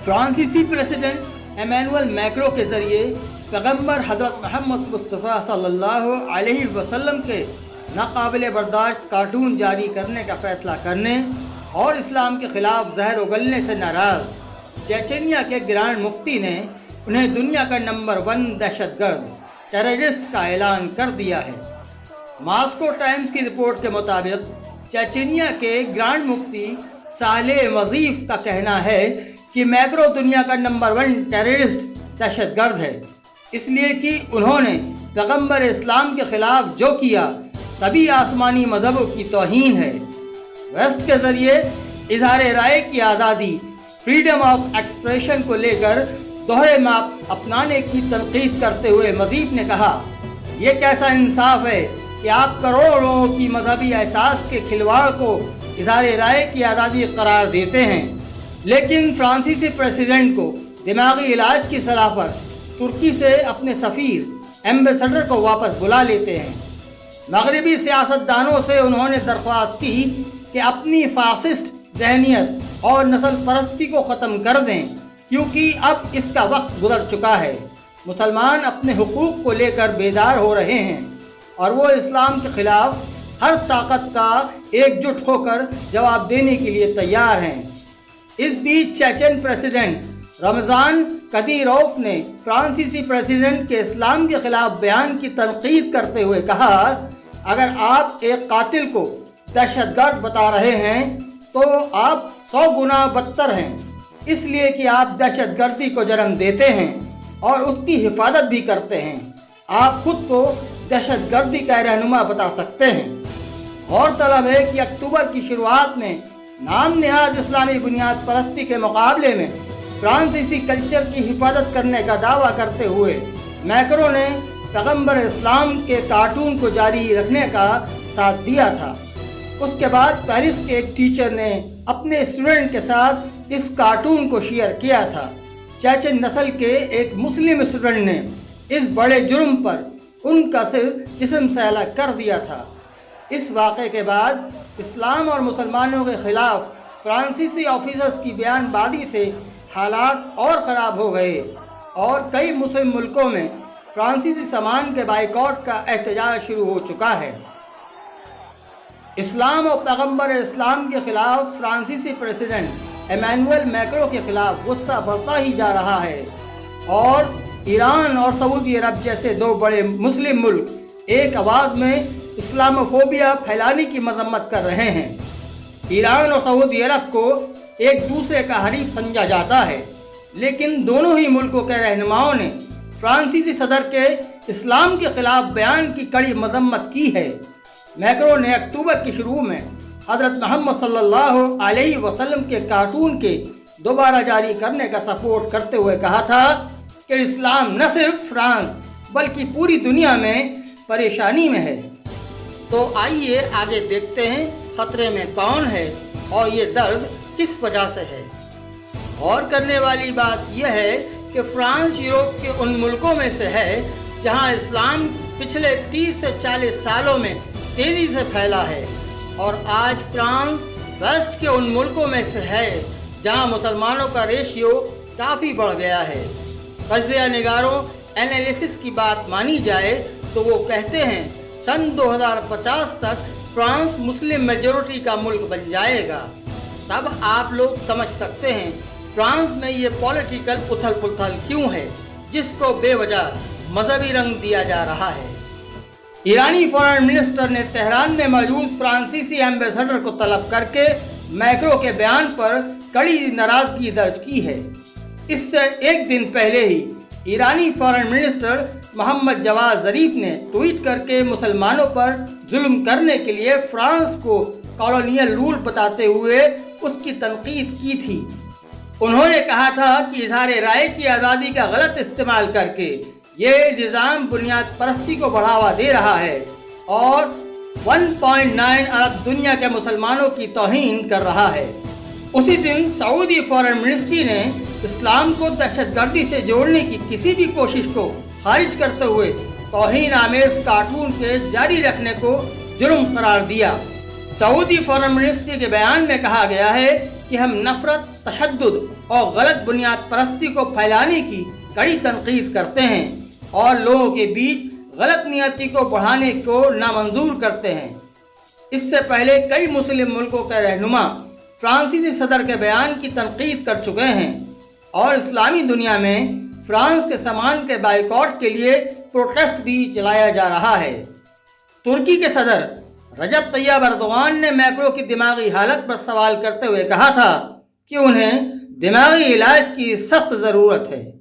فرانسیسی president Emmanuel macro کے ذریعے پیغمبر حضرت محمد مصطفیٰ صلی اللہ علیہ وسلم کے ناقابل برداشت کارٹون جاری کرنے کا فیصلہ کرنے اور اسلام کے خلاف زہر اگلنے سے ناراض چیچنیا کے گرانڈ مفتی نے انہیں دنیا کا نمبر 1 دہشت گرد ٹیررسٹ کا اعلان کر دیا ہے۔ ماسکو ٹائمز کی رپورٹ کے مطابق چیچنیا کے گرانڈ مفتی صالح وظیف کا کہنا ہے کہ میکرو دنیا کا نمبر 1 ٹیررسٹ دہشت گرد ہے، اس لیے کہ انہوں نے پیغمبر اسلام کے خلاف جو کیا سبھی آسمانی مذہبوں کی توہین ہے۔ ویسٹ کے ذریعے اظہار رائے کی آزادی فریڈم آف ایکسپریشن کو لے کر دوہرے ماپ اپنانے کی تنقید کرتے ہوئے وظیف نے کہا، یہ کیسا انصاف ہے کہ آپ کروڑوں لوگوں کی مذہبی احساس کے کھلواڑ کو اظہار رائے کی آزادی قرار دیتے ہیں، لیکن فرانسیسی پریزیڈنٹ کو دماغی علاج کی صلاح پر ترکی سے اپنے سفیر ایمبیسڈر کو واپس بلا لیتے ہیں۔ مغربی سیاستدانوں سے انہوں نے درخواست کی کہ اپنی فاسسٹ ذہنیت اور نسل پرستی کو ختم کر دیں، کیونکہ اب اس کا وقت گزر چکا ہے۔ مسلمان اپنے حقوق کو لے کر بیدار ہو رہے ہیں اور وہ اسلام کے خلاف ہر طاقت کا ایک جٹ ہو کر جواب دینے کے لیے تیار ہیں۔ اس بیچ چیچن پریزیڈنٹ رمضان قدیروف نے فرانسیسی پریزیڈنٹ کے اسلام کے خلاف بیان کی تنقید کرتے ہوئے کہا، اگر آپ ایک قاتل کو دہشت گرد بتا رہے ہیں تو آپ 100 گنا بدتر ہیں، اس لیے کہ آپ دہشت گردی کو جنم دیتے ہیں اور اس کی حفاظت بھی کرتے ہیں۔ آپ خود کو دہشت گردی کا رہنما بتا سکتے ہیں۔ غور طلب ہے کہ اکتوبر کی شروعات میں نام نہاد اسلامی بنیاد پرستی کے مقابلے میں فرانسیسی کلچر کی حفاظت کرنے کا دعویٰ کرتے ہوئے میکرو نے پیغمبر اسلام کے کارٹون کو جاری رکھنے کا ساتھ دیا تھا۔ اس کے بعد پیرس کے ایک ٹیچر نے اپنے اسٹوڈنٹ کے ساتھ اس کارٹون کو شیئر کیا تھا۔ چیچن نسل کے ایک مسلم اسٹوڈنٹ نے اس بڑے جرم پر ان کا سر جسم سے الگ کر دیا تھا۔ اس واقعے کے بعد اسلام اور مسلمانوں کے خلاف فرانسیسی آفیسرز کی بیان بازی سے حالات اور خراب ہو گئے اور کئی مسلم ملکوں میں فرانسیسی سامان کے بائیکاٹ کا احتجاج شروع ہو چکا ہے۔ اسلام اور پیغمبر اسلام کے خلاف فرانسیسی پریزیڈنٹ ایمانوئل میکرو کے خلاف غصہ بڑھتا ہی جا رہا ہے اور ایران اور سعودی عرب جیسے 2 بڑے مسلم ملک ایک آواز میں اسلاموفوبیا پھیلانے کی مذمت کر رہے ہیں۔ ایران اور سعودی عرب کو ایک دوسرے کا حریف سمجھا جاتا ہے، لیکن دونوں ہی ملکوں کے رہنماؤں نے فرانسیسی صدر کے اسلام کے خلاف بیان کی کڑی مذمت کی ہے۔ میکرو نے اکتوبر کی شروع میں حضرت محمد صلی اللہ علیہ وسلم کے کارٹون کے دوبارہ جاری کرنے کا سپورٹ کرتے ہوئے کہا تھا کہ اسلام نہ صرف فرانس بلکہ پوری دنیا میں پریشانی میں ہے۔ تو آئیے آگے دیکھتے ہیں خطرے میں کون ہے اور یہ درد کس وجہ سے ہے۔ غور کرنے والی بات یہ ہے کہ فرانس یورپ کے ان ملکوں میں سے ہے جہاں اسلام پچھلے 30 سے 40 سالوں میں تیزی سے پھیلا ہے، اور آج فرانس ویسٹ کے ان ملکوں میں سے ہے جہاں مسلمانوں کا ریشیو کافی بڑھ گیا ہے۔ تجزیہ نگاروں انالیسس کی بات مانی جائے تو وہ کہتے ہیں سن 2050 تک فرانس مسلم میجورٹی کا ملک بن جائے گا۔ تب آپ لوگ سمجھ سکتے ہیں فرانس میں یہ پولیٹیکل اتھل پتھل کیوں ہے جس کو بے وجہ مذہبی رنگ دیا جا رہا ہے۔ ایرانی فارن منسٹر نے تہران میں موجود فرانسیسی ایمبیسڈر کو طلب کر کے میکرو کے بیان پر کڑی ناراضگی درج کی ہے۔ اس سے ایک دن پہلے ہی ایرانی فارن منسٹر محمد جواد ظریف نے ٹویٹ کر کے مسلمانوں پر ظلم کرنے کے لیے فرانس کو کالونیل رول بتاتے ہوئے اس کی تنقید کی تھی۔ انہوں نے کہا تھا کہ اظہار رائے کی آزادی کا غلط استعمال کر کے یہ نظام بنیاد پرستی کو بڑھاوا دے رہا ہے اور 1.9 ارب دنیا کے مسلمانوں کی توہین کر رہا ہے۔ اسی دن سعودی فارن منسٹری نے اسلام کو دہشت گردی سے جوڑنے کی کسی بھی کوشش کو خارج کرتے ہوئے توہین آمیز کارٹون کے جاری رکھنے کو جرم قرار دیا۔ سعودی فارن منسٹری کے بیان میں کہا گیا ہے کہ ہم نفرت، تشدد اور غلط بنیاد پرستی کو پھیلانے کی کڑی تنقید کرتے ہیں اور لوگوں کے بیچ غلط نیتی کو بڑھانے کو نامنظور کرتے ہیں۔ اس سے پہلے کئی مسلم ملکوں کے رہنما فرانسیسی صدر کے بیان کی تنقید کر چکے ہیں اور اسلامی دنیا میں فرانس کے سامان کے بائیکاٹ کے لیے پروٹیسٹ بھی چلایا جا رہا ہے۔ ترکی کے صدر رجب طیب اردوغان نے میکرو کی دماغی حالت پر سوال کرتے ہوئے کہا تھا کہ انہیں دماغی علاج کی سخت ضرورت ہے۔